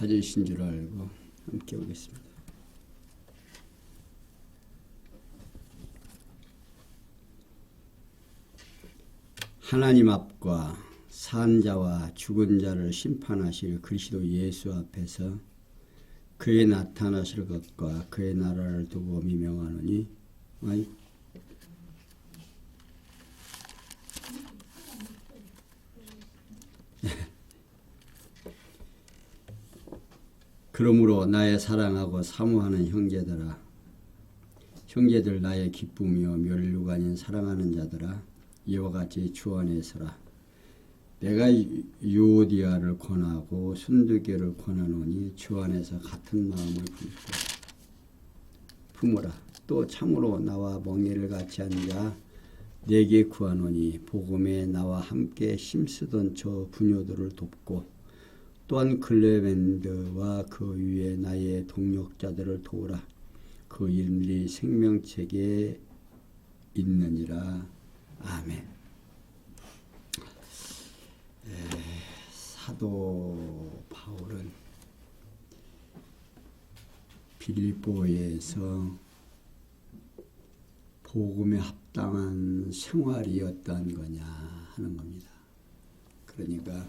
찾으신 줄 알고 함께 오겠습니다. 하나님 앞과 산 자와 죽은 자를 심판하실 그리스도 예수 앞에서 그의 나타나실 것과 그의 나라를 두고 미명하노니 그러므로 나의 사랑하고 사모하는 형제들 나의 기쁨이요 멸류가 아닌 사랑하는 자들아 이와 같이 주 안에 서라. 내가 유오디아를 권하고 순두개를 권하노니 주 안에서 같은 마음을 품으라. 또 참으로 나와 멍에를 같이 앉아 내게 구하노니 복음에 나와 함께 힘쓰던 저 부녀들을 돕고 또한 클레멘드와 그 위에 나의 동력자들을 도우라. 그 이름이 생명책에 있느니라. 아멘. 사도 바울은 빌립보에서 복음에 합당한 생활이 어떠한 거냐 하는 겁니다. 그러니까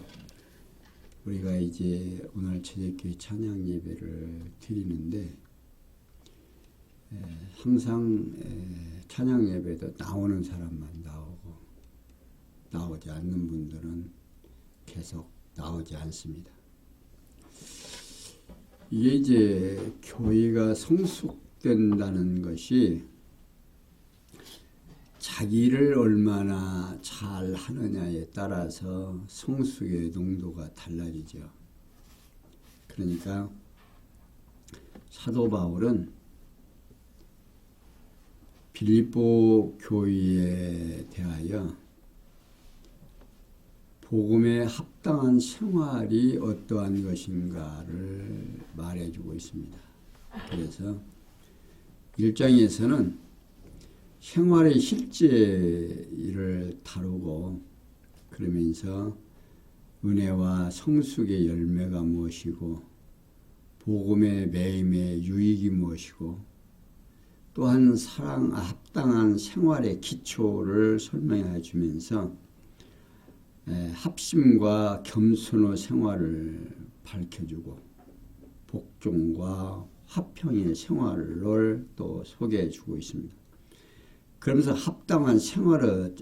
우리가 이제 오늘 초대교회 찬양 예배를 드리는데 항상 찬양 예배도 나오는 사람만 나오고 나오지 않는 분들은 계속 나오지 않습니다. 이게 이제 교회가 성숙된다는 것이 자기를 얼마나 잘 하느냐에 따라서 성숙의 농도가 달라지죠. 그러니까 사도 바울은 빌립보 교회에 대하여 복음에 합당한 생활이 어떠한 것인가를 말해주고 있습니다. 그래서 1장에서는 생활의 실제를 다루고 그러면서 은혜와 성숙의 열매가 무엇이고 복음의 매임의 유익이 무엇이고 또한 사랑 합당한 생활의 기초를 설명해 주면서 합심과 겸손의 생활을 밝혀주고 복종과 화평의 생활을 또 소개해 주고 있습니다. 그러면서 합당한 생활의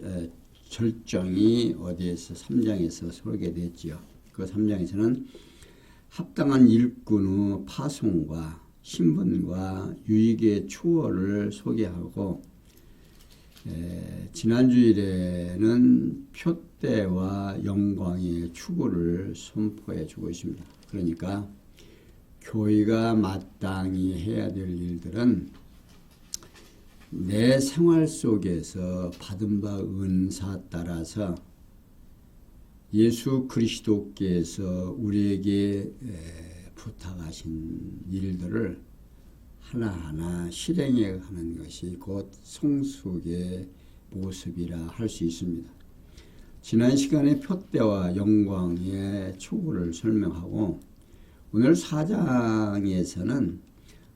절정이 어디에서 3장에서 소개됐지요. 그 3장에서는 합당한 일꾼의 파송과 신분과 유익의 추월을 소개하고 지난주일에는 표대와 영광의 추구를 선포해 주고 있습니다. 그러니까 교회가 마땅히 해야 될 일들은 내 생활 속에서 받은 바 은사 따라서 예수 그리스도께서 우리에게 부탁하신 일들을 하나하나 실행해 가는 것이 곧 성숙의 모습이라 할 수 있습니다. 지난 시간에 표대와 영광의 추구를 설명하고 오늘 4장에서는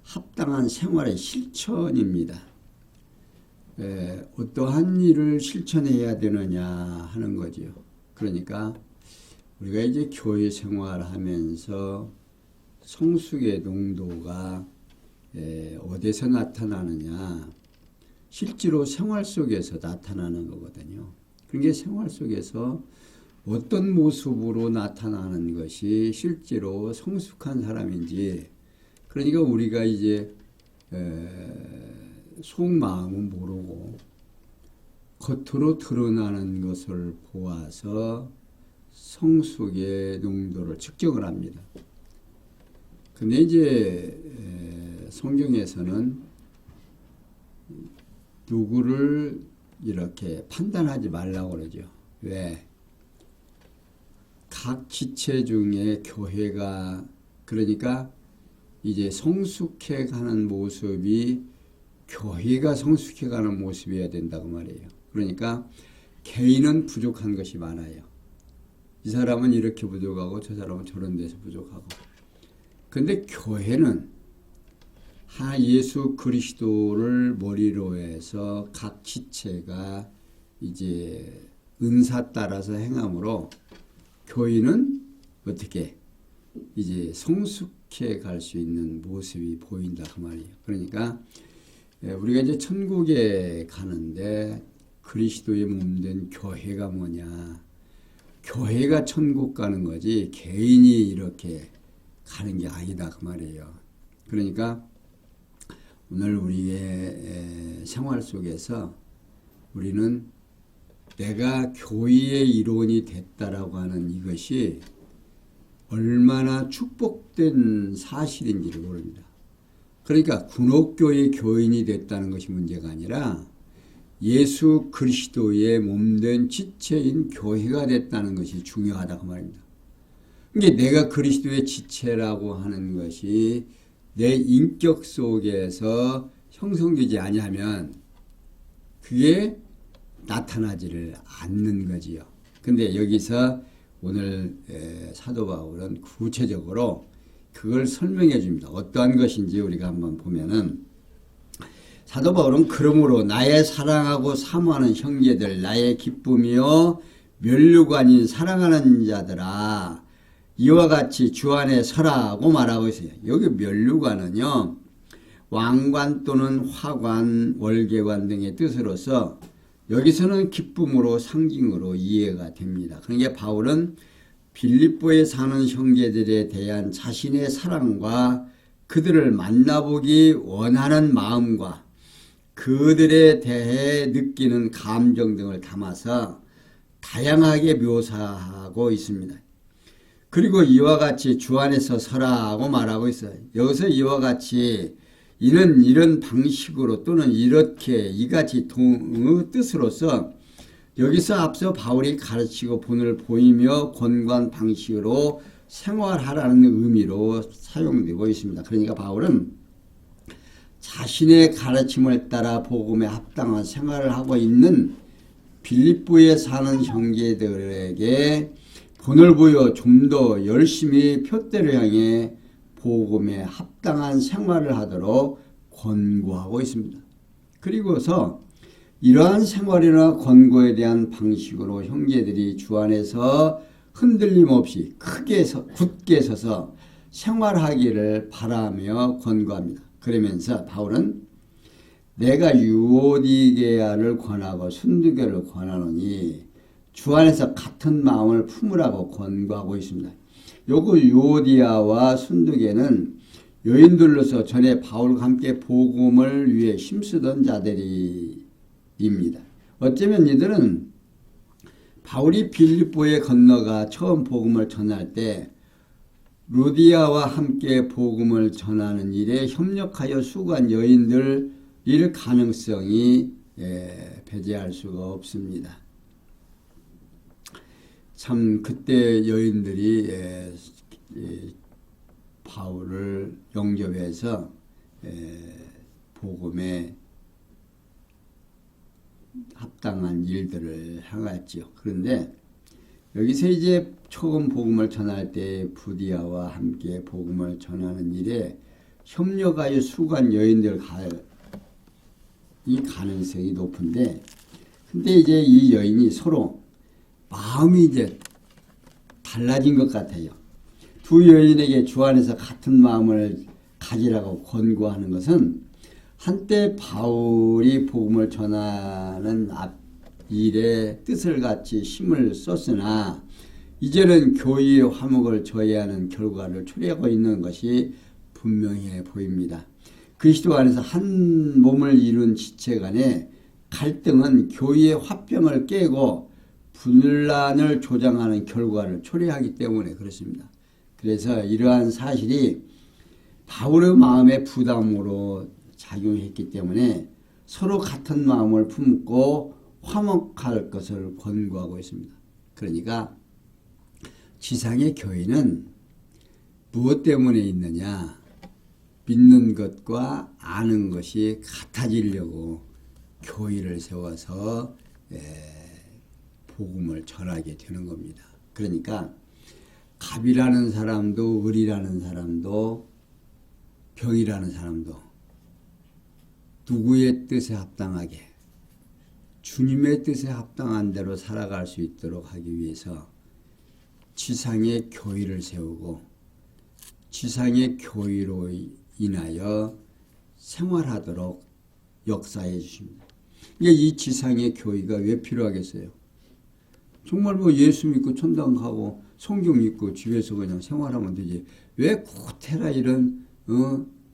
합당한 생활의 실천입니다. 어떠한 일을 실천해야 되느냐 하는 거지요. 그러니까 우리가 이제 교회 생활하면서 성숙의 농도가 어디서 나타나느냐 실제로 생활 속에서 나타나는 거거든요. 그게 생활 속에서 어떤 모습으로 나타나는 것이 실제로 성숙한 사람인지 그러니까 우리가 이제 속마음은 모르고 겉으로 드러나는 것을 보아서 성숙의 농도를 측정을 합니다. 근데 이제 성경에서는 누구를 이렇게 판단하지 말라고 그러죠. 왜? 각 지체 중에 교회가 그러니까 이제 성숙해가는 모습이 교회가 성숙해가는 모습이어야 된다고 말이에요. 그러니까 개인은 부족한 것이 많아요. 이 사람은 이렇게 부족하고 저 사람은 저런 데서 부족하고 근데 교회는 예수 그리스도를 머리로 해서 각 지체가 이제 은사 따라서 행함으로 교회는 어떻게 이제 성숙해 갈 수 있는 모습이 보인다 그 말이에요. 그러니까 우리가 이제 천국에 가는데 그리스도의 몸된 교회가 뭐냐? 교회가 천국 가는 거지 개인이 이렇게 가는 게 아니다 그 말이에요. 그러니까 오늘 우리의 생활 속에서 우리는 내가 교회의 일원이 됐다라고 하는 이것이 얼마나 축복된 사실인지를 모릅니다. 그러니까 군옥교의 교인이 됐다는 것이 문제가 아니라 예수 그리스도의 몸된 지체인 교회가 됐다는 것이 중요하다 그 말입니다. 그러니까 내가 그리스도의 지체라고 하는 것이 내 인격 속에서 형성되지 아니하면 그게 나타나지를 않는 거지요. 근데 여기서 오늘 사도 바울은 구체적으로 그걸 설명해 줍니다. 어떠한 것인지 우리가 한번 보면은 사도 바울은 그러므로 나의 사랑하고 사모하는 형제들 나의 기쁨이요 면류관인 사랑하는 자들아 이와 같이 주 안에 서라고 말하고 있어요. 여기 면류관은요 왕관 또는 화관, 월계관 등의 뜻으로서 여기서는 기쁨으로 상징으로 이해가 됩니다. 그러니까 바울은 빌립보에 사는 형제들에 대한 자신의 사랑과 그들을 만나보기 원하는 마음과 그들에 대해 느끼는 감정 등을 담아서 다양하게 묘사하고 있습니다. 그리고 이와 같이 주 안에서 서라고 말하고 있어요. 여기서 이와 같이 이는 이런 방식으로 또는 이렇게 이같이 뜻으로서 여기서 앞서 바울이 가르치고 본을 보이며 권고한 방식으로 생활하라는 의미로 사용되고 있습니다. 그러니까 바울은 자신의 가르침을 따라 복음에 합당한 생활을 하고 있는 빌립보에 사는 형제들에게 본을 보여 좀 더 열심히 표대를 향해 복음에 합당한 생활을 하도록 권고하고 있습니다. 그리고서 이러한 생활이나 권고에 대한 방식으로 형제들이 주 안에서 흔들림 없이 굳게 서서 생활하기를 바라며 권고합니다. 그러면서 바울은 내가 유오디게아를 권하고 순두교를 권하노니 주 안에서 같은 마음을 품으라고 권고하고 있습니다. 요거 유오디아와 순두계는 여인들로서 전에 바울과 함께 복음을 위해 힘쓰던 자들입니다. 어쩌면 이들은 바울이 빌립보에 건너가 처음 복음을 전할 때 루디아와 함께 복음을 전하는 일에 협력하여 수고한 여인들일 가능성이 배제할 수가 없습니다. 참 그때 여인들이 바울을 영접해서 복음에 합당한 일들을 행했지요. 그런데 여기서 이제 처음 복음을 전할 때 부디아와 함께 복음을 전하는 일에 협력하여 수고한 여인들 이 가능성이 높은데 근데 이제 이 여인이 서로 마음이 이제 달라진 것 같아요. 두 여인에게 주 안에서 같은 마음을 가지라고 권고하는 것은 한때 바울이 복음을 전하는 일에 뜻을 같이 힘을 썼으나 이제는 교회의 화목을 저해하는 결과를 초래하고 있는 것이 분명해 보입니다. 그리스도 안에서 한 몸을 이룬 지체 간의 갈등은 교회의 화평을 깨고 분란을 조장하는 결과를 초래하기 때문에 그렇습니다. 그래서 이러한 사실이 바울의 마음의 부담으로 작용했기 때문에 서로 같은 마음을 품고 화목할 것을 권고하고 있습니다. 그러니까 지상의 교회는 무엇 때문에 있느냐? 믿는 것과 아는 것이 같아지려고 교회를 세워서 복음을 전하게 되는 겁니다. 그러니까 갑이라는 사람도 을이라는 사람도 병이라는 사람도 누구의 뜻에 합당하게 주님의 뜻에 합당한 대로 살아갈 수 있도록 하기 위해서 지상의 교회를 세우고 지상의 교회로 인하여 생활하도록 역사해 주십니다. 이 지상의 교회가 왜 필요하겠어요? 정말 뭐 예수 믿고 천당 가고 성경 읽고 집에서 그냥 생활하면 되지. 왜 구태라 이런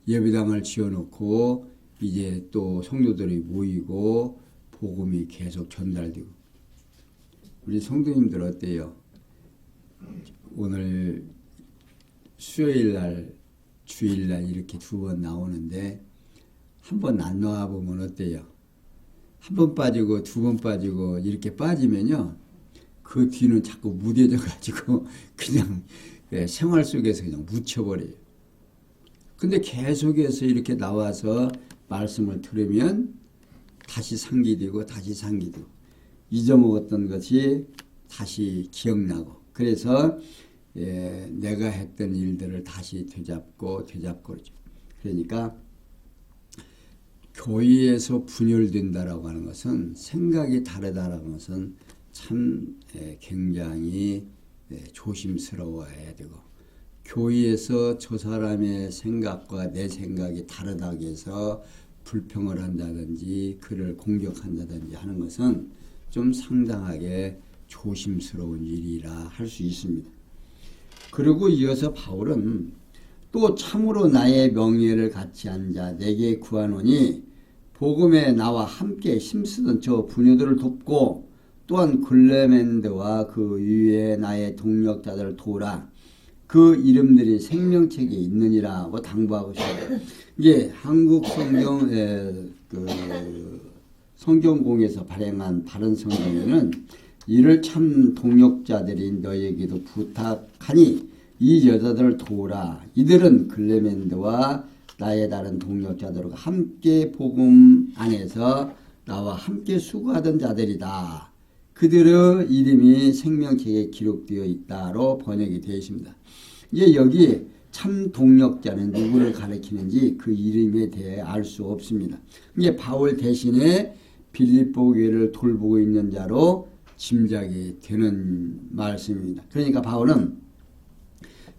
예배당을 지어놓고 이제 또 성도들이 모이고 복음이 계속 전달되고. 우리 성도님들 어때요? 오늘 수요일날 주일날 이렇게 2번 나오는데 한 번 안 나와보면 어때요? 한 번 빠지고 2번 빠지고 이렇게 빠지면요 그 뒤는 자꾸 무뎌져 가지고 그냥 생활 속에서 그냥 묻혀버려요. 근데 계속해서 이렇게 나와서 말씀을 들으면 다시 상기되고 다시 상기되고 잊어먹었던 것이 다시 기억나고 그래서 내가 했던 일들을 다시 되잡고 그러죠. 그러니까 교회에서 분열된다라고 하는 것은 생각이 다르다라는 것은 참 굉장히 조심스러워야 되고 교회에서 저 사람의 생각과 내 생각이 다르다고 해서 불평을 한다든지 그를 공격한다든지 하는 것은 좀 상당하게 조심스러운 일이라 할 수 있습니다. 그리고 이어서 바울은 또 참으로 나의 명예를 같이 한 자 내게 구하노니 복음에 나와 함께 힘쓰던 저 부녀들을 돕고 또한 글레멘드와 그 위에 나의 동력자들을 도우라. 그 이름들이 생명책에 있느니라고 당부하고 있습니다. 이게 한국 성경 성경공에서 발행한 바른 성경에는 이를 참 동역자들인 너에게도 부탁하니 이 여자들을 도우라. 이들은 글레멘드와 나의 다른 동역자들과 함께 복음 안에서 나와 함께 수고하던 자들이다. 그들의 이름이 생명책에 기록되어 있다로 번역이 되어 있습니다. 이제 여기 참 동역자는 누구를 가리키는지 그 이름에 대해 알 수 없습니다. 이제 바울 대신에 빌립보 교회를 돌보고 있는 자로 짐작이 되는 말씀입니다. 그러니까 바울은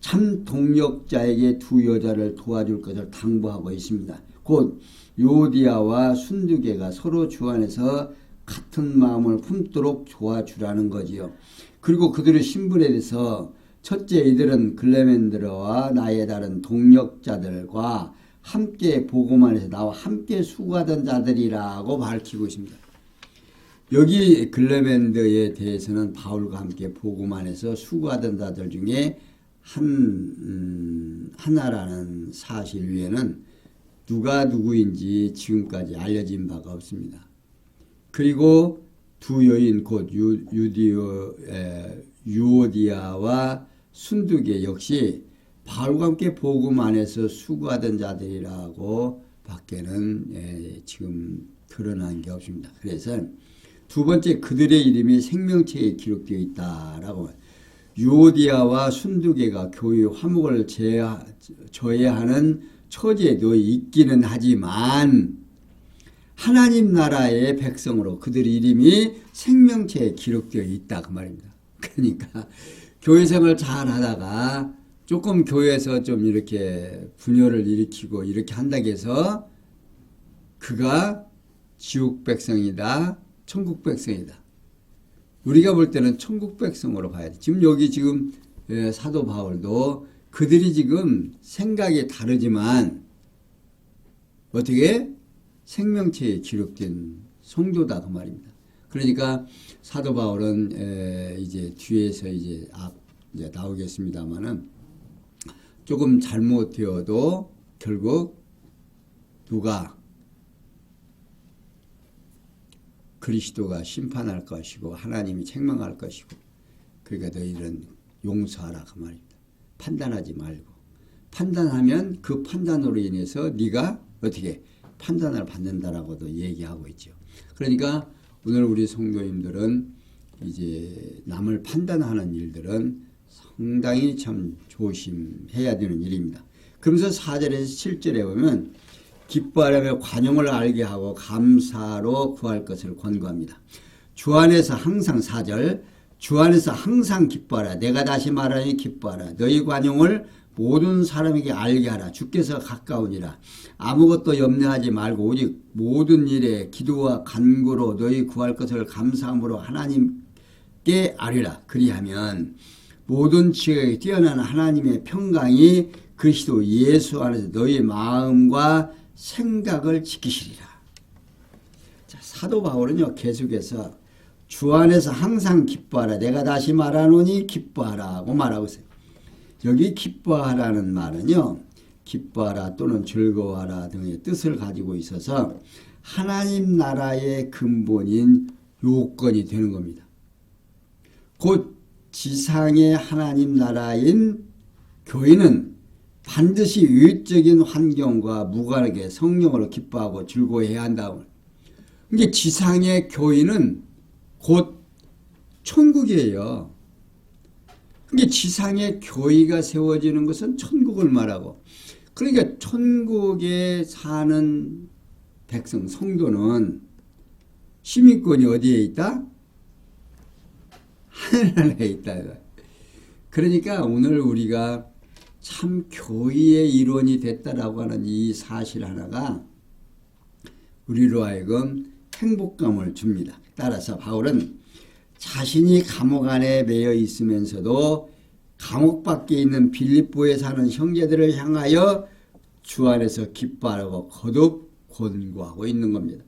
참 동역자에게 2 여자를 도와줄 것을 당부하고 있습니다. 곧 요디아와 순두계가 서로 주 안에서 같은 마음을 품도록 도와주라는 거지요. 그리고 그들의 신분에 대해서 첫째 이들은 글레멘드와 나의 다른 동역자들과 함께 복음 안에서 나와 함께 수고하던 자들이라고 밝히고 있습니다. 여기 글레멘드에 대해서는 바울과 함께 복음 안에서 수고하던 자들 중에 하나라는 사실 외에는 누가 누구인지 지금까지 알려진 바가 없습니다. 그리고 2 여인 곧 유오디아와 순두계 역시 바울과 함께 복음 안에서 수고하던 자들이라고 밖에는 지금 드러난 게 없습니다. 그래서 2번째 그들의 이름이 생명책에 기록되어 있다라고 유오디아와 순두계가 교회 화목을 저해하는 처지에도 있기는 하지만 하나님 나라의 백성으로 그들의 이름이 생명책에 기록되어 있다 그 말입니다. 그러니까 교회 생활을 잘 하다가 조금 교회에서 좀 이렇게 분열을 일으키고 이렇게 한다고 해서 그가 지옥 백성이다, 천국 백성이다. 우리가 볼 때는 천국 백성으로 봐야 돼. 지금 여기 사도 바울도 그들이 지금 생각이 다르지만 어떻게 생명체에 기록된 성도다 그 말입니다. 그러니까 사도 바울은 이제 뒤에서 이제 나오겠습니다만은 조금 잘못되어도 결국 누가 그리스도가 심판할 것이고 하나님이 책망할 것이고 그러니까 너희들은 용서하라 그 말입니다. 판단하지 말고 판단하면 그 판단으로 인해서 네가 어떻게 판단을 받는다라고도 얘기하고 있죠. 그러니까 오늘 우리 성도님들은 이제 남을 판단하는 일들은 상당히 참 조심해야 되는 일입니다. 그러면서 4절에서 7절에 보면 기뻐하려며 관용을 알게 하고 감사로 구할 것을 권고합니다. 주 안에서 항상 4절 주 안에서 항상 기뻐하라. 내가 다시 말하니 기뻐하라. 너희 관용을 모든 사람에게 알게 하라. 주께서 가까우니라. 아무것도 염려하지 말고 오직 모든 일에 기도와 간구로 너희 구할 것을 감사함으로 하나님께 아뢰라. 그리하면 모든 지혜에 뛰어난 하나님의 평강이 그리스도 예수 안에서 너희 마음과 생각을 지키시리라. 자, 사도 바울은요 계속해서 주 안에서 항상 기뻐하라. 내가 다시 말하노니 기뻐하라고 말하고 있어요. 여기 기뻐하라는 말은요 기뻐하라 또는 즐거워하라 등의 뜻을 가지고 있어서 하나님 나라의 근본인 요건이 되는 겁니다. 곧 지상의 하나님 나라인 교회는 반드시 외적인 환경과 무관하게 성령으로 기뻐하고 즐거워해야 한다고. 이게 지상의 교회는 곧 천국이에요. 이게 지상의 교회가 세워지는 것은 천국을 말하고, 그러니까 천국에 사는 백성, 성도는 시민권이 어디에 있다? 하늘나라에 있다. 그러니까 오늘 우리가 참 교회의 일원이 됐다라고 하는 이 사실 하나가 우리로 하여금 행복감을 줍니다. 따라서 바울은 자신이 감옥 안에 매여 있으면서도 감옥 밖에 있는 빌립보에 사는 형제들을 향하여 주 안에서 기뻐하라고 거듭 권고하고 있는 겁니다.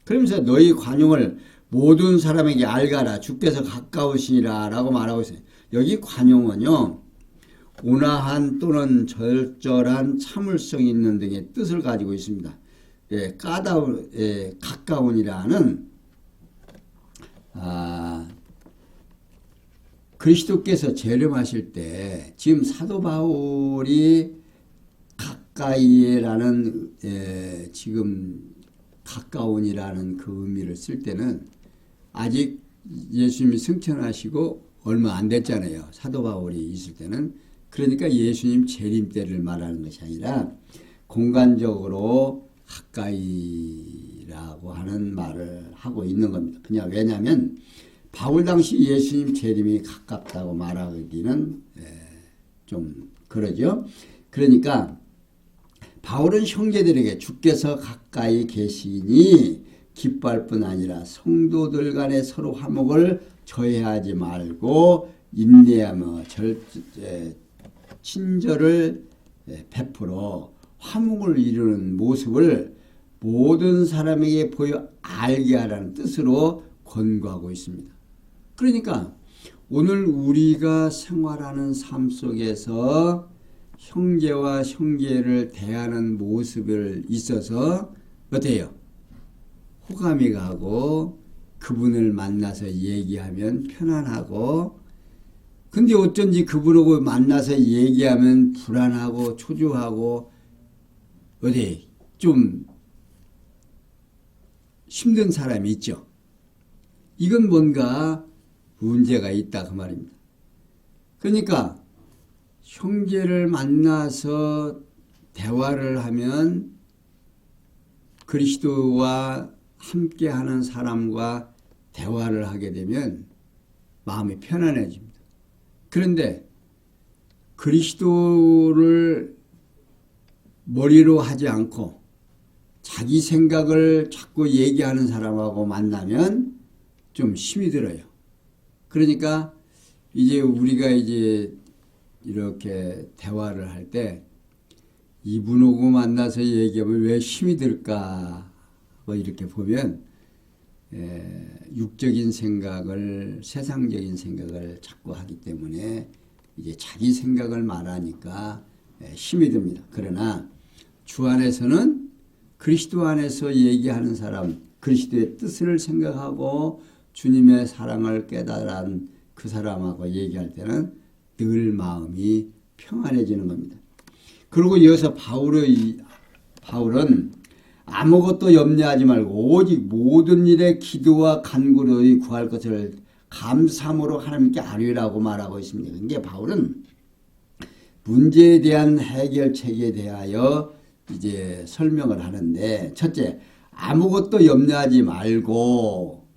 그러면서 너희 관용을 모든 사람에게 알가라. 주께서 가까우시니라 라고 말하고 있어요. 여기 관용은요 온화한 또는 절절한 참을성 있는 등의 뜻을 가지고 있습니다. 가까운이라는 그리스도께서 재림하실 때 지금 사도 바울이 가까이라는 지금 가까운이라는 그 의미를 쓸 때는 아직 예수님이 승천하시고 얼마 안 됐잖아요. 사도 바울이 있을 때는. 그러니까 예수님 재림 때를 말하는 것이 아니라 공간적으로 가까이라고 하는 말을 하고 있는 겁니다. 그냥 왜냐하면 바울 당시 예수님 재림이 가깝다고 말하기는 좀 그러죠. 그러니까 바울은 형제들에게 주께서 가까이 계시니 기뻐할 뿐 아니라 성도들 간에 서로 화목을 저해하지 말고 인내하며 친절을 베풀어 화목을 이루는 모습을 모든 사람에게 보여 알게 하라는 뜻으로 권고하고 있습니다. 그러니까 오늘 우리가 생활하는 삶 속에서 형제와 형제를 대하는 모습을 있어서 어때요? 호감이 가고 그분을 만나서 얘기하면 편안하고, 근데 어쩐지 그분하고 만나서 얘기하면 불안하고 초조하고 어디 좀 힘든 사람이 있죠. 이건 뭔가 문제가 있다 그 말입니다. 그러니까 형제를 만나서 대화를 하면 그리스도와 함께하는 사람과 대화를 하게 되면 마음이 편안해집니다. 그런데 그리스도를 머리로 하지 않고 자기 생각을 자꾸 얘기하는 사람하고 만나면 좀 힘이 들어요. 그러니까 이제 우리가 이제 이렇게 대화를 할 때 이분하고 만나서 얘기하면 왜 힘이 들까? 뭐 이렇게 보면 육적인 생각을, 세상적인 생각을 자꾸 하기 때문에 이제 자기 생각을 말하니까 힘이 듭니다. 그러나 주 안에서는 그리스도 안에서 얘기하는 사람, 그리스도의 뜻을 생각하고 주님의 사랑을 깨달은 그 사람하고 얘기할 때는 늘 마음이 평안해지는 겁니다. 그리고 이어서 바울은 아무것도 염려하지 말고 오직 모든 일에 기도와 간구로 구할 것을 감사함으로 하나님께 아뢰라고 말하고 있습니다. 이게 바울은 문제에 대한 해결책에 대하여 이제 설명을 하는데, 첫째, 아무것도 염려하지 말고,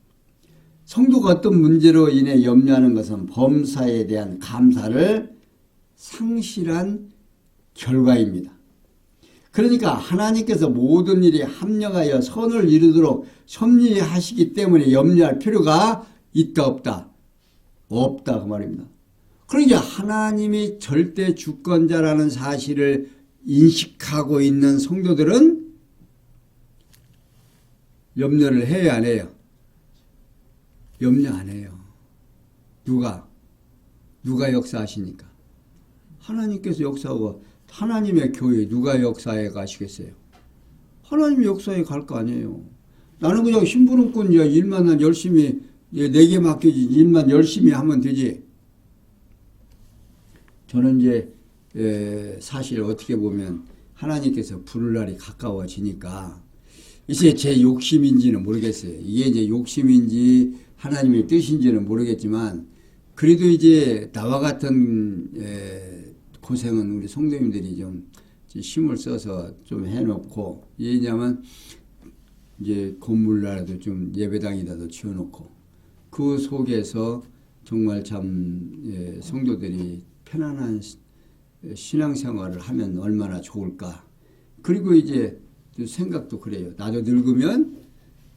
성도가 어떤 문제로 인해 염려하는 것은 범사에 대한 감사를 상실한 결과입니다. 그러니까 하나님께서 모든 일에 합력하여 선을 이루도록 섭리하시기 때문에 염려할 필요가 있다 없다? 없다 그 말입니다. 그러니까 하나님이 절대 주권자라는 사실을 인식하고 있는 성도들은 염려를 해야 안 해요? 염려 안 해요. 누가 역사하시니까? 하나님께서 역사하고, 하나님의 교회 누가 역사에 가시겠어요? 하나님이 역사에 갈 거 아니에요. 나는 그냥 심부름꾼 일만 열심히, 내게 맡겨지 일만 열심히 하면 되지. 저는 이제 사실 어떻게 보면 하나님께서 부를 날이 가까워지니까 이제 제 욕심인지는 모르겠어요. 이게 이제 욕심인지 하나님의 뜻인지는 모르겠지만, 그래도 이제 나와 같은 고생은 우리 성도님들이 좀 힘을 써서 좀 해놓고, 왜냐하면 이제 건물라도 좀 예배당이라도 지어놓고, 그 속에서 정말 참 성도들이 편안한 신앙생활을 하면 얼마나 좋을까. 그리고 이제 생각도 그래요. 나도 늙으면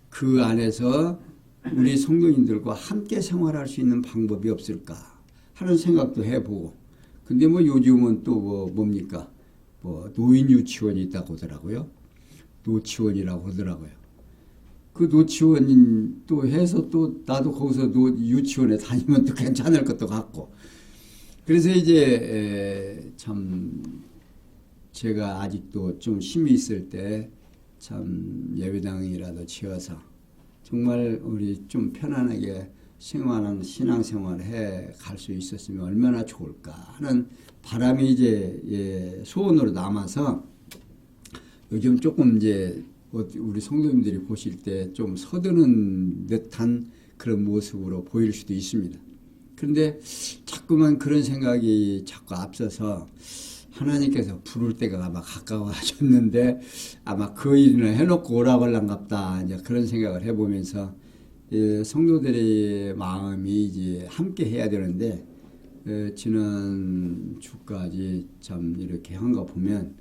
그 안에서 우리 성도님들과 함께 생활할 수 있는 방법이 없을까 하는 생각도 해보고. 근데 뭐 요즘은 또 뭡니까? 노인 유치원이 있다고 하더라고요. 노치원이라고 하더라고요. 그 노치원 또 해서 또 나도 거기서 유치원에 다니면 또 괜찮을 것도 같고. 그래서 이제 참 제가 아직도 좀 힘이 있을 때 참 예배당이라도 지어서 정말 우리 좀 편안하게 생활하는 신앙생활 해 갈 수 있었으면 얼마나 좋을까 하는 바람이 이제 소원으로 남아서, 요즘 조금 이제 우리 성도님들이 보실 때 좀 서두는 듯한 그런 모습으로 보일 수도 있습니다. 그런데 자꾸만 그런 생각이 자꾸 앞서서 하나님께서 부를 때가 아마 가까워졌는데 아마 그 일을 해놓고 오라고 할란갑다, 이제 그런 생각을 해보면서 성도들의 마음이 이제 함께 해야 되는데, 지난 주까지 참 이렇게 한 거 보면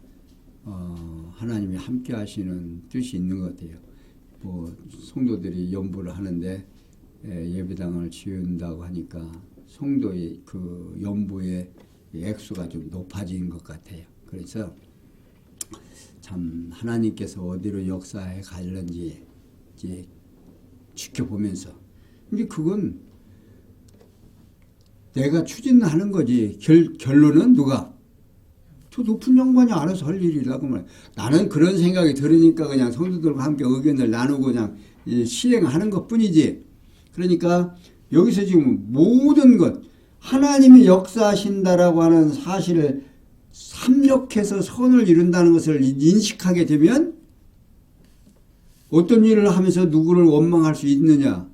하나님이 함께 하시는 뜻이 있는 것 같아요. 성도들이 연부를 하는데 예배당을 지은다고 하니까 성도의 그 연부의 액수가 좀 높아진 것 같아요. 그래서 참 하나님께서 어디로 역사해 갈는지 이제 지켜보면서, 근데 그건 내가 추진하는 거지. 결론은 누가? 저 높은 양반이 알아서 할 일이라고 말해. 나는 그런 생각이 들으니까 그냥 성도들과 함께 의견을 나누고 그냥 실행하는 것 뿐이지. 그러니까 여기서 지금 모든 것, 하나님이 역사하신다라고 하는 사실을 합력해서 선을 이룬다는 것을 인식하게 되면 어떤 일을 하면서 누구를 원망할 수 있느냐?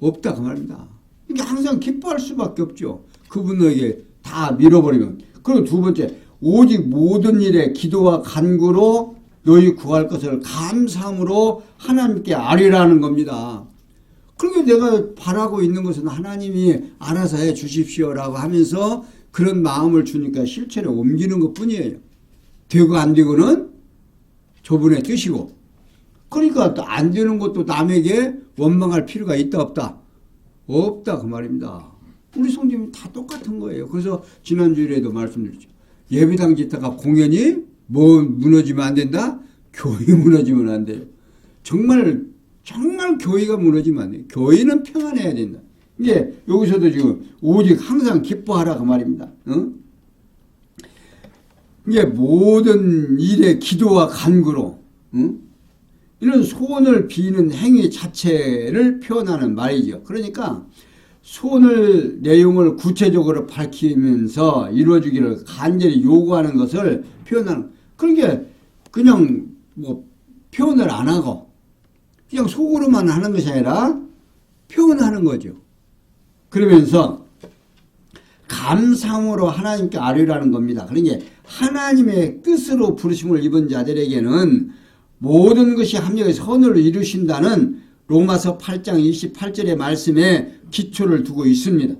없다 그 말입니다. 이게 항상 기뻐할 수밖에 없죠. 그분에게 다 밀어버리면. 그리고 두 번째, 오직 모든 일에 기도와 간구로 너희 구할 것을 감사함으로 하나님께 아뢰라는 겁니다. 그러니까 내가 바라고 있는 것은 하나님이 알아서 해 주십시오라고 하면서 그런 마음을 주니까 실천에 옮기는 것 뿐이에요. 되고 안 되고는 저분의 뜻이고. 그러니까 또 안 되는 것도 남에게 원망할 필요가 있다 없다? 없다 그 말입니다. 우리 성도님 다 똑같은 거예요. 그래서 지난주에도 말씀드렸죠. 예배당 짓다가 공연이 무너지면 안 된다? 교회 무너지면 안 돼요. 정말 교회가 무너지면 안 돼요. 교회는 평안해야 된다. 이게 여기서도 지금 오직 항상 기뻐하라 그 말입니다. 응? 이게 모든 일에 기도와 간구로, 응? 이런 소원을 비는 행위 자체를 표현하는 말이죠. 그러니까 소원을 내용을 구체적으로 밝히면서 이루어지기를 간절히 요구하는 것을 표현하는. 그러니까 그냥 표현을 안 하고 그냥 속으로만 하는 것이 아니라 표현하는 거죠. 그러면서 감사함으로 하나님께 아뢰라는 겁니다. 그러니까 하나님의 뜻으로 부르심을 입은 자들에게는 모든 것이 합력해서 선을 이루신다는 로마서 8장 28절의 말씀에 기초를 두고 있습니다.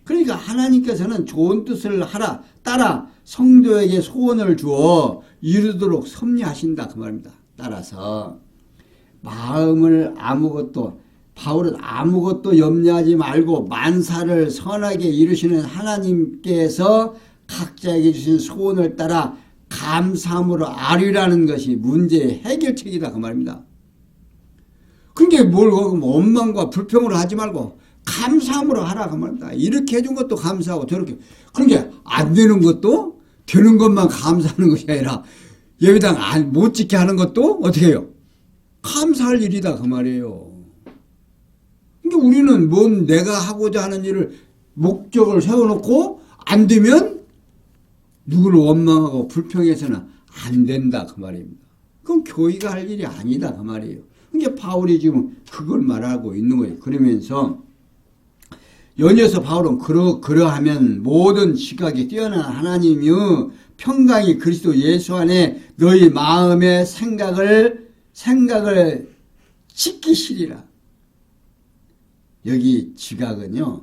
그러니까 하나님께서는 좋은 뜻을 하라 따라 성도에게 소원을 주어 이루도록 섭리하신다 그 말입니다. 따라서 마음을 바울은 아무것도 염려하지 말고 만사를 선하게 이루시는 하나님께서 각자에게 주신 소원을 따라 감사함으로 아뢰라는 것이 문제의 해결책이다 그 말입니다. 그게 뭘 원망과 불평으로 하지 말고 감사함으로 하라 그 말입니다. 이렇게 해준 것도 감사하고 저렇게. 그러니까 안 되는 것도 되는 것만 감사하는 것이 아니라 예배당 못 지게 하는 것도 어떻게 해요? 감사할 일이다 그 말이에요. 그러니까 우리는 내가 하고자 하는 일을 목적을 세워놓고 안 되면 누구를 원망하고 불평해서는 안 된다 그 말입니다. 그건 교회가 할 일이 아니다 그 말이에요. 그러니까 바울이 지금 그걸 말하고 있는 거예요. 그러면서 연이어서 바울은 그러하면 모든 시각이 뛰어난 하나님의 평강이 그리스도 예수 안에 너희 마음의 생각을 지키시리라. 여기 지각은요,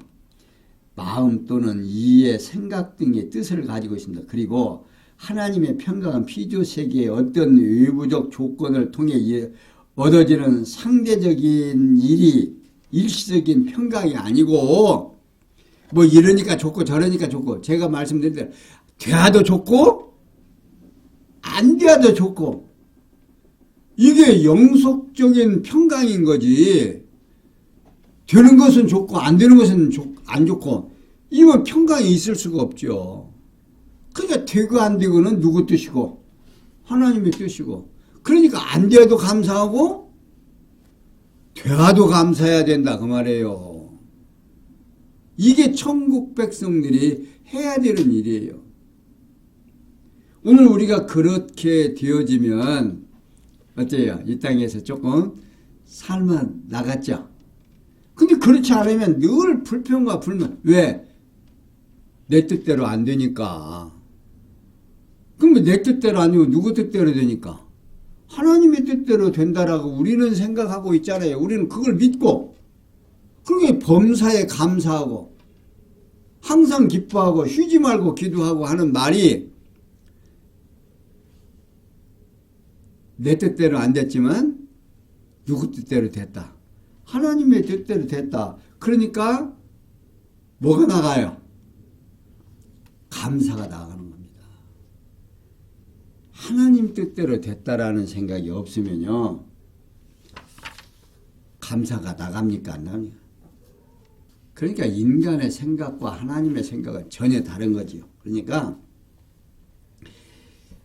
마음 또는 이해, 생각 등의 뜻을 가지고 있습니다. 그리고 하나님의 평강은 피조세계의 어떤 외부적 조건을 통해 얻어지는 상대적인 일시적인 평강이 아니고 뭐 이러니까 좋고 저러니까 좋고 제가 말씀드린 대로 돼야도 좋고 안 돼야도 좋고 이게 영속적인 평강인 거지. 되는 것은 좋고 안 되는 것은 안 좋고 이건 평강이 있을 수가 없죠. 그러니까 되고 안 되고는 누구 뜻이고 하나님의 뜻이고 그러니까 안 돼도 감사하고 돼도 감사해야 된다 그 말이에요. 이게 천국 백성들이 해야 되는 일이에요. 오늘 우리가 그렇게 되어지면 어때요? 이 땅에서 조금 삶아 나갔죠. 근데 그렇지 않으면 늘 불평과 불만. 왜? 내 뜻대로 안 되니까. 그럼 내 뜻대로 아니고 누구 뜻대로 되니까? 하나님의 뜻대로 된다라고 우리는 생각하고 있잖아요. 우리는 그걸 믿고 그게 범사에 감사하고 항상 기뻐하고 쉬지 말고 기도하고 하는 말이 내 뜻대로 안 됐지만 누구 뜻대로 됐다. 하나님의 뜻대로 됐다. 그러니까 뭐가 나가요? 감사가 나가는 겁니다. 하나님 뜻대로 됐다라는 생각이 없으면요. 감사가 나갑니까? 안 나갑니까? 그러니까 인간의 생각과 하나님의 생각은 전혀 다른 거지요. 그러니까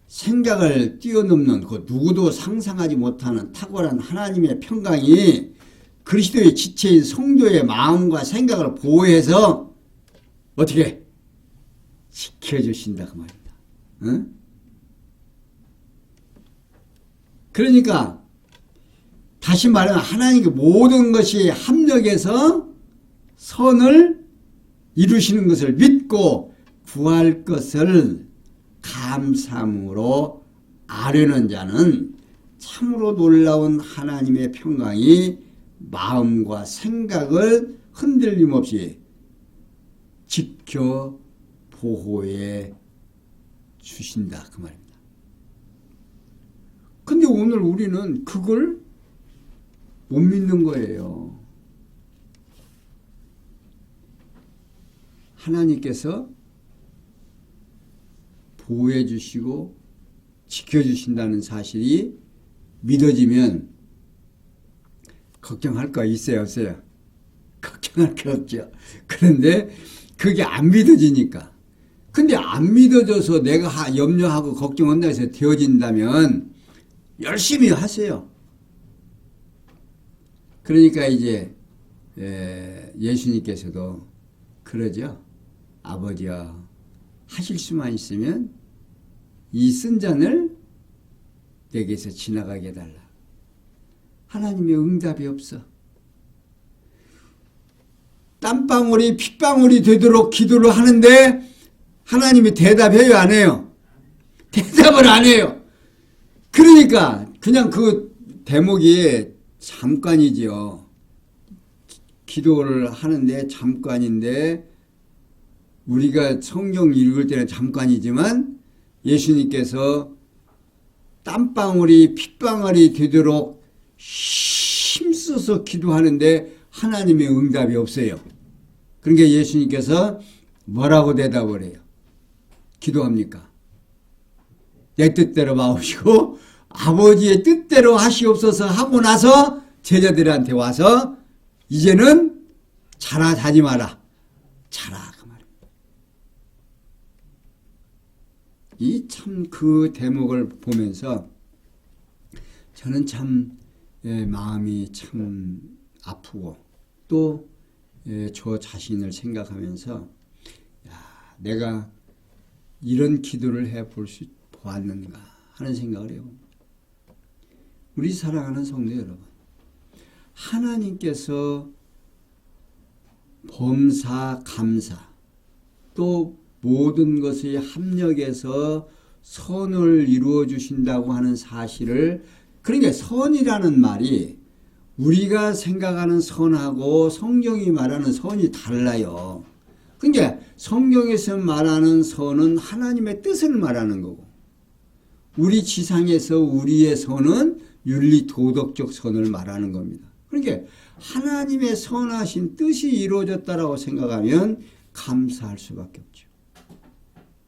생각을 뛰어넘는 그 누구도 상상하지 못하는 탁월한 하나님의 평강이 그리스도의 지체인 성도의 마음과 생각을 보호해서 어떻게 지켜주신다 그 말입니다. 응? 그러니까 다시 말하면 하나님께 모든 것이 합력해서 선을 이루시는 것을 믿고 구할 것을 감사함으로 아뢰는 자는 참으로 놀라운 하나님의 평강이 마음과 생각을 흔들림 없이 지켜 보호해 주신다 그 말입니다. 근데 오늘 우리는 그걸 못 믿는 거예요. 하나님께서 보호해 주시고 지켜주신다는 사실이 믿어지면 걱정할 거 있어요 없어요? 걱정할 게 없죠. 그런데 그게 안 믿어지니까. 근데 안 믿어져서 내가 염려하고 걱정한다 해서 되어진다면 열심히 하세요. 그러니까 이제 예수님께서도 그러죠. 아버지야 하실 수만 있으면 이 쓴 잔을 내게서 지나가게 해달라. 하나님의 응답이 없어. 땀방울이 핏방울이 되도록 기도를 하는데 하나님이 대답해요, 안 해요? 대답을 안 해요. 그러니까 그냥 그 대목이 잠깐이지요. 기도를 하는데 잠깐인데 우리가 성경 읽을 때는 잠깐이지만 예수님께서 땀방울이 핏방울이 되도록 힘써서 기도하는데 하나님의 응답이 없어요. 그러니까 예수님께서 뭐라고 대답을 해요? 기도합니까? 내 뜻대로 마옵시고 아버지의 뜻대로 하시옵소서 하고 나서 제자들한테 와서 이제는 자지 마라. 자라 그 말입니다. 이 참 그 대목을 보면서 저는 참 마음이 참 아프고 또 저 자신을 생각하면서 내가 이런 기도를 해볼 수 보았는가 하는 생각을 해봅니다. 우리 사랑하는 성도 여러분, 하나님께서 범사, 감사 또 모든 것이 합력해서 선을 이루어 주신다고 하는 사실을, 그러니까 선이라는 말이 우리가 생각하는 선하고 성경이 말하는 선이 달라요. 그러니까 성경에서 말하는 선은 하나님의 뜻을 말하는 거고 우리 지상에서 우리의 선은 윤리 도덕적 선을 말하는 겁니다. 그러니까 하나님의 선하신 뜻이 이루어졌다라고 생각하면 감사할 수밖에 없죠.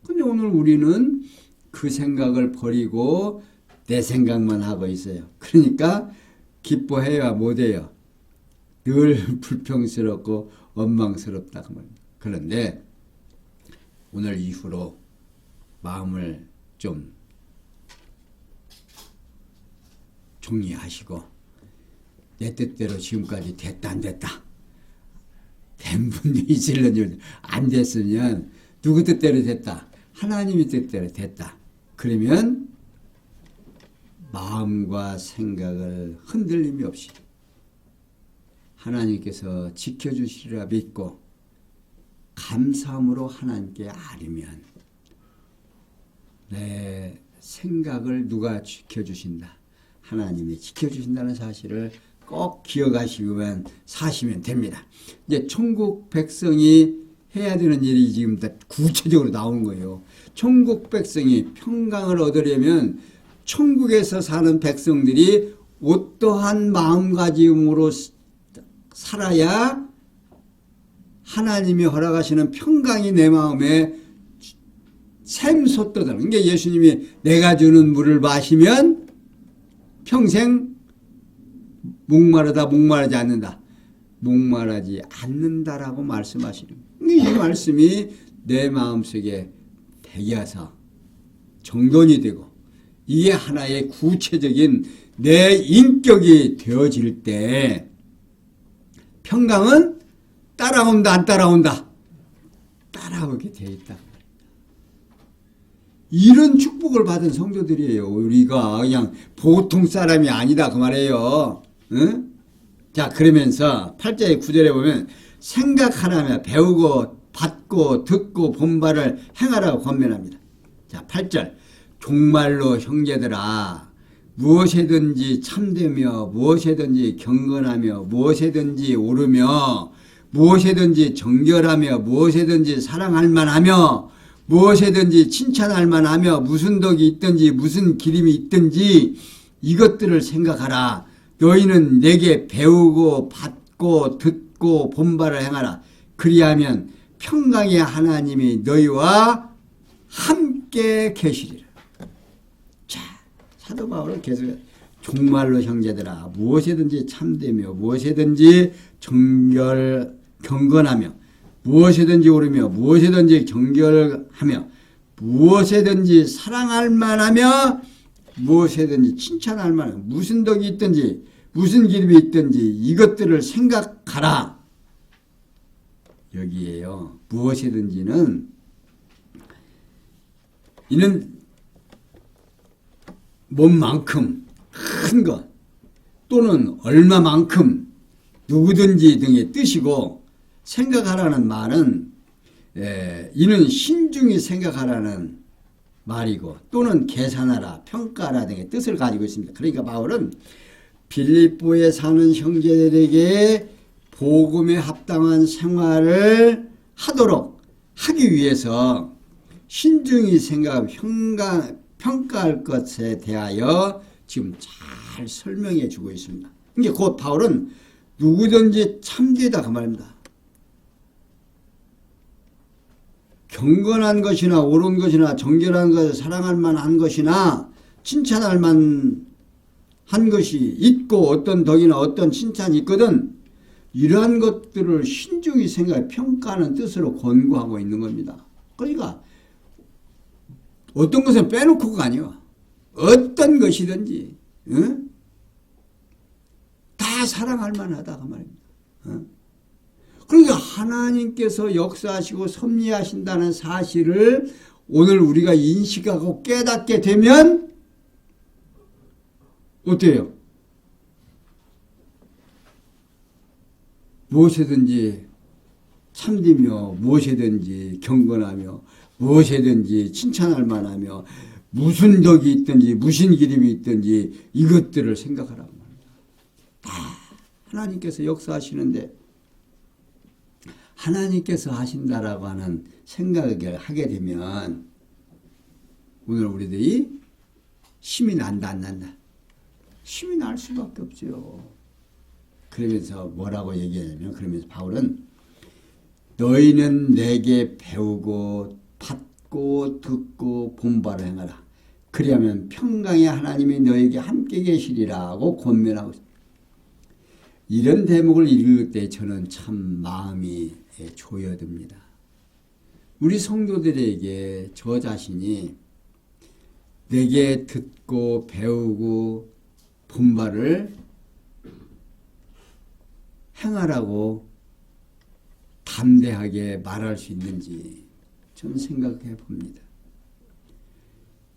근데 오늘 우리는 그 생각을 버리고 내 생각만 하고 있어요. 그러니까 기뻐해야 못해요. 늘 불평스럽고 원망스럽다 그 말입니다. 그런데 오늘 이후로 마음을 좀 정리하시고 내 뜻대로 지금까지 됐다 안 됐다 된 분이 있을는지 안 됐으면 누구 뜻대로 됐다 하나님의 뜻대로 됐다 그러면 마음과 생각을 흔들림이 없이 하나님께서 지켜주시리라 믿고 감사함으로 하나님께 아뢰면 내 생각을 누가 지켜주신다 하나님이 지켜주신다는 사실을 꼭 기억하시면 사시면 됩니다. 이제 천국 백성이 해야 되는 일이 지금 다 구체적으로 나오는 거예요. 천국 백성이 평강을 얻으려면 천국에서 사는 백성들이 어떠한 마음가짐으로 살아야 하나님이 허락하시는 평강이 내 마음에 샘솟도록. 그러니까 예수님이 내가 주는 물을 마시면 평생 목마르지 않는다. 목마르지 않는다라고 말씀하시는 거예요. 이 말씀이 내 마음속에 배겨서 정돈이 되고 이게 하나의 구체적인 내 인격이 되어질 때 평강은 따라온다 안 따라온다? 따라오게 되어 있다. 이런 축복을 받은 성도들이에요. 우리가 그냥 보통 사람이 아니다 그 말이에요. 응? 자 그러면서 8절의 9절에 보면 생각하라며 배우고 받고 듣고 본바를 행하라고 권면합니다. 자 8절 종말로 형제들아 무엇이든지 참되며 무엇이든지 경건하며 무엇이든지 옳으며 무엇이든지 정결하며 무엇이든지 사랑할 만하며 무엇이든지 칭찬할 만하며 무슨 덕이 있든지 무슨 기림이 있든지 이것들을 생각하라. 너희는 내게 배우고 받고 듣고 본바를 행하라. 그리하면 평강의 하나님이 너희와 함께 계시리라. 자, 사도 바울은 계속 종말로 형제들아 무엇이든지 참되며 무엇이든지 경건하며 무엇이든지 옳으며 무엇이든지 정결하며 무엇이든지 사랑할 만하며 무엇이든지 칭찬할 만하며 무슨 덕이 있든지 무슨 기름이 있든지 이것들을 생각하라. 여기에요. 무엇이든지는 이는 몸만큼 큰 것 또는 얼마만큼 누구든지 등의 뜻이고 생각하라는 말은 이는 신중히 생각하라는 말이고 또는 계산하라, 평가하라 등의 뜻을 가지고 있습니다. 그러니까 바울은 빌립보에 사는 형제들에게 복음에 합당한 생활을 하도록 하기 위해서 신중히 생각하고 평가할 것에 대하여 지금 잘 설명해 주고 있습니다. 이게 곧 바울은 누구든지 참되다 그 말입니다. 경건한 것이나 옳은 것이나 정결한 것을 사랑할 만한 것이나 칭찬할 만한 것이 있고 어떤 덕이나 어떤 칭찬이 있거든 이러한 것들을 신중히 생각해 평가하는 뜻으로 권고하고 있는 겁니다. 그러니까 어떤 것은 빼놓고가 아니야. 어떤 것이든지 다 사랑할 만하다 그 말입니다. 그러니까 하나님께서 역사하시고 섭리하신다는 사실을 오늘 우리가 인식하고 깨닫게 되면 어때요? 무엇이든지 참되며 무엇이든지 경건하며 무엇이든지 칭찬할 만하며 무슨 덕이 있든지 무슨 기름이 있든지 이것들을 생각하라고 합니다. 다 하나님께서 역사하시는데 하나님께서 하신다라고 하는 생각을 하게 되면 오늘 우리들이 힘이 난다 안 난다? 힘이 날 수밖에 없죠. 그러면서 뭐라고 얘기하냐면 그러면서 바울은 너희는 내게 배우고 받고 듣고 본바를 행하라. 그리하면 평강의 하나님이 너에게 함께 계시리라고 권면하고 있습니다. 이런 대목을 읽을 때 저는 참 마음이 조여듭니다. 우리 성도들에게 저 자신이 내게 듣고 배우고 본바를 행하라고 담대하게 말할 수 있는지 저는 생각해 봅니다.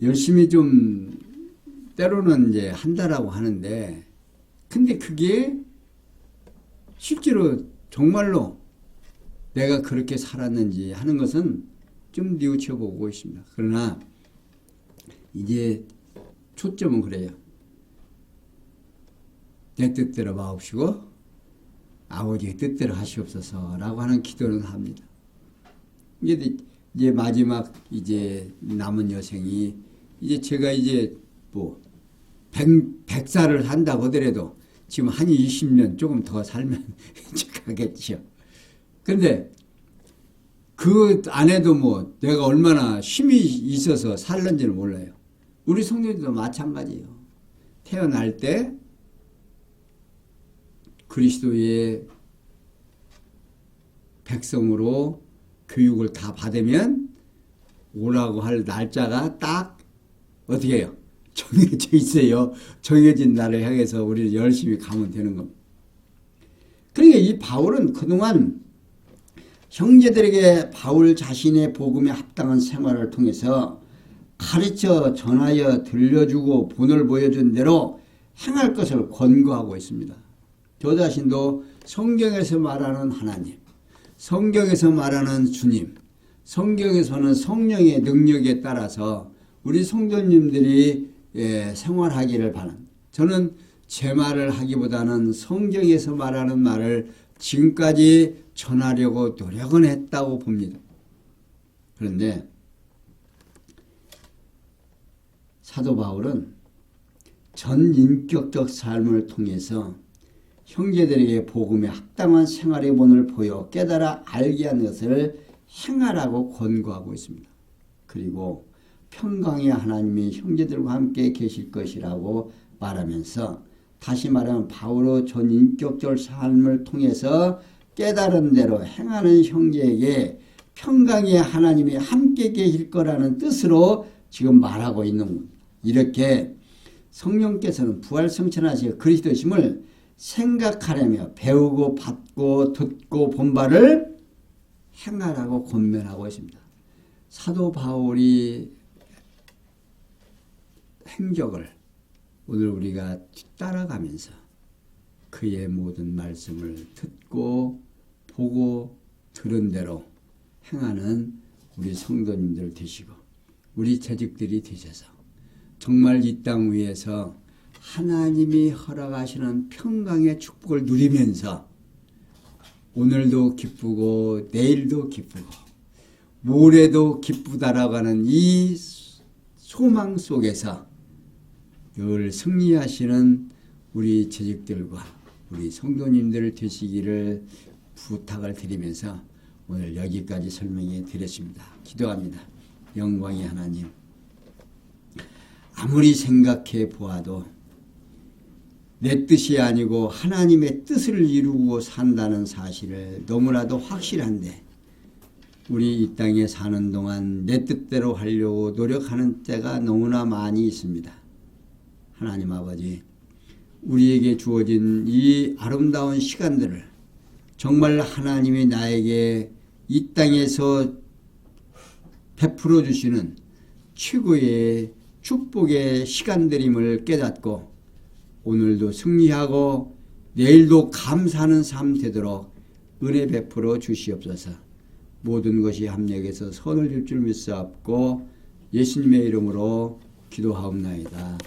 열심히 좀 때로는 이제 한다라고 하는데 근데 그게 실제로 정말로 내가 그렇게 살았는지 하는 것은 좀 뉘우쳐 보고 있습니다. 그러나 이제 초점은 그래요. 내 뜻대로 마옵시고 아버지의 뜻대로 하시옵소서라고 하는 기도는 합니다. 이제 마지막 이제 남은 여생이 이제 제가 이제 뭐 100살을 한다고 하더라도 지금 한 20년 조금 더 살면 가겠죠. 그런데 그 안에도 뭐 내가 얼마나 힘이 있어서 살는지는 몰라요. 우리 성도들도 마찬가지예요. 태어날 때 그리스도의 백성으로 교육을 다 받으면 오라고 할 날짜가 딱 어떻게 해요? 정해져 있어요. 정해진 날을 향해서 우리는 열심히 가면 되는 겁니다. 그러니까 이 바울은 그동안 형제들에게 바울 자신의 복음에 합당한 생활을 통해서 가르쳐 전하여 들려주고 본을 보여준 대로 행할 것을 권고하고 있습니다. 저 자신도 성경에서 말하는 하나님, 성경에서 말하는 주님, 성경에서는 성령의 능력에 따라서 우리 성도님들이 생활하기를 바랍니다. 저는 제 말을 하기보다는 성경에서 말하는 말을 지금까지 전하려고 노력은 했다고 봅니다. 그런데 사도 바울은 전인격적 삶을 통해서 형제들에게 복음에 합당한 생활의 본을 보여 깨달아 알게 하는 것을 행하라고 권고하고 있습니다. 그리고 평강의 하나님이 형제들과 함께 계실 것이라고 말하면서 다시 말하면 바울의 전인격적 삶을 통해서 깨달은 대로 행하는 형제에게 평강의 하나님이 함께 계실 거라는 뜻으로 지금 말하고 있는 겁니다. 이렇게 성령께서는 부활성천하시고 그리스도심을 생각하려며 배우고 받고 듣고 본 바를 행하라고 권면하고 있습니다. 사도 바울이 행적을 오늘 우리가 따라가면서 그의 모든 말씀을 듣고 보고 들은 대로 행하는 우리 성도님들 되시고 우리 재직들이 되셔서 정말 이 땅 위에서 하나님이 허락하시는 평강의 축복을 누리면서 오늘도 기쁘고 내일도 기쁘고 모레도 기쁘다라고 하는 이 소망 속에서 늘 승리하시는 우리 재직들과 우리 성도님들 되시기를 부탁을 드리면서 오늘 여기까지 설명해 드렸습니다. 기도합니다. 영광의 하나님, 아무리 생각해 보아도 내 뜻이 아니고 하나님의 뜻을 이루고 산다는 사실을 너무나도 확실한데 우리 이 땅에 사는 동안 내 뜻대로 하려고 노력하는 때가 너무나 많이 있습니다. 하나님 아버지, 우리에게 주어진 이 아름다운 시간들을 정말 하나님이 나에게 이 땅에서 베풀어 주시는 최고의 축복의 시간들임을 깨닫고 오늘도 승리하고 내일도 감사하는 삶 되도록 은혜 베풀어 주시옵소서. 모든 것이 합력해서 선을 줄 믿사옵고 예수님의 이름으로 기도하옵나이다.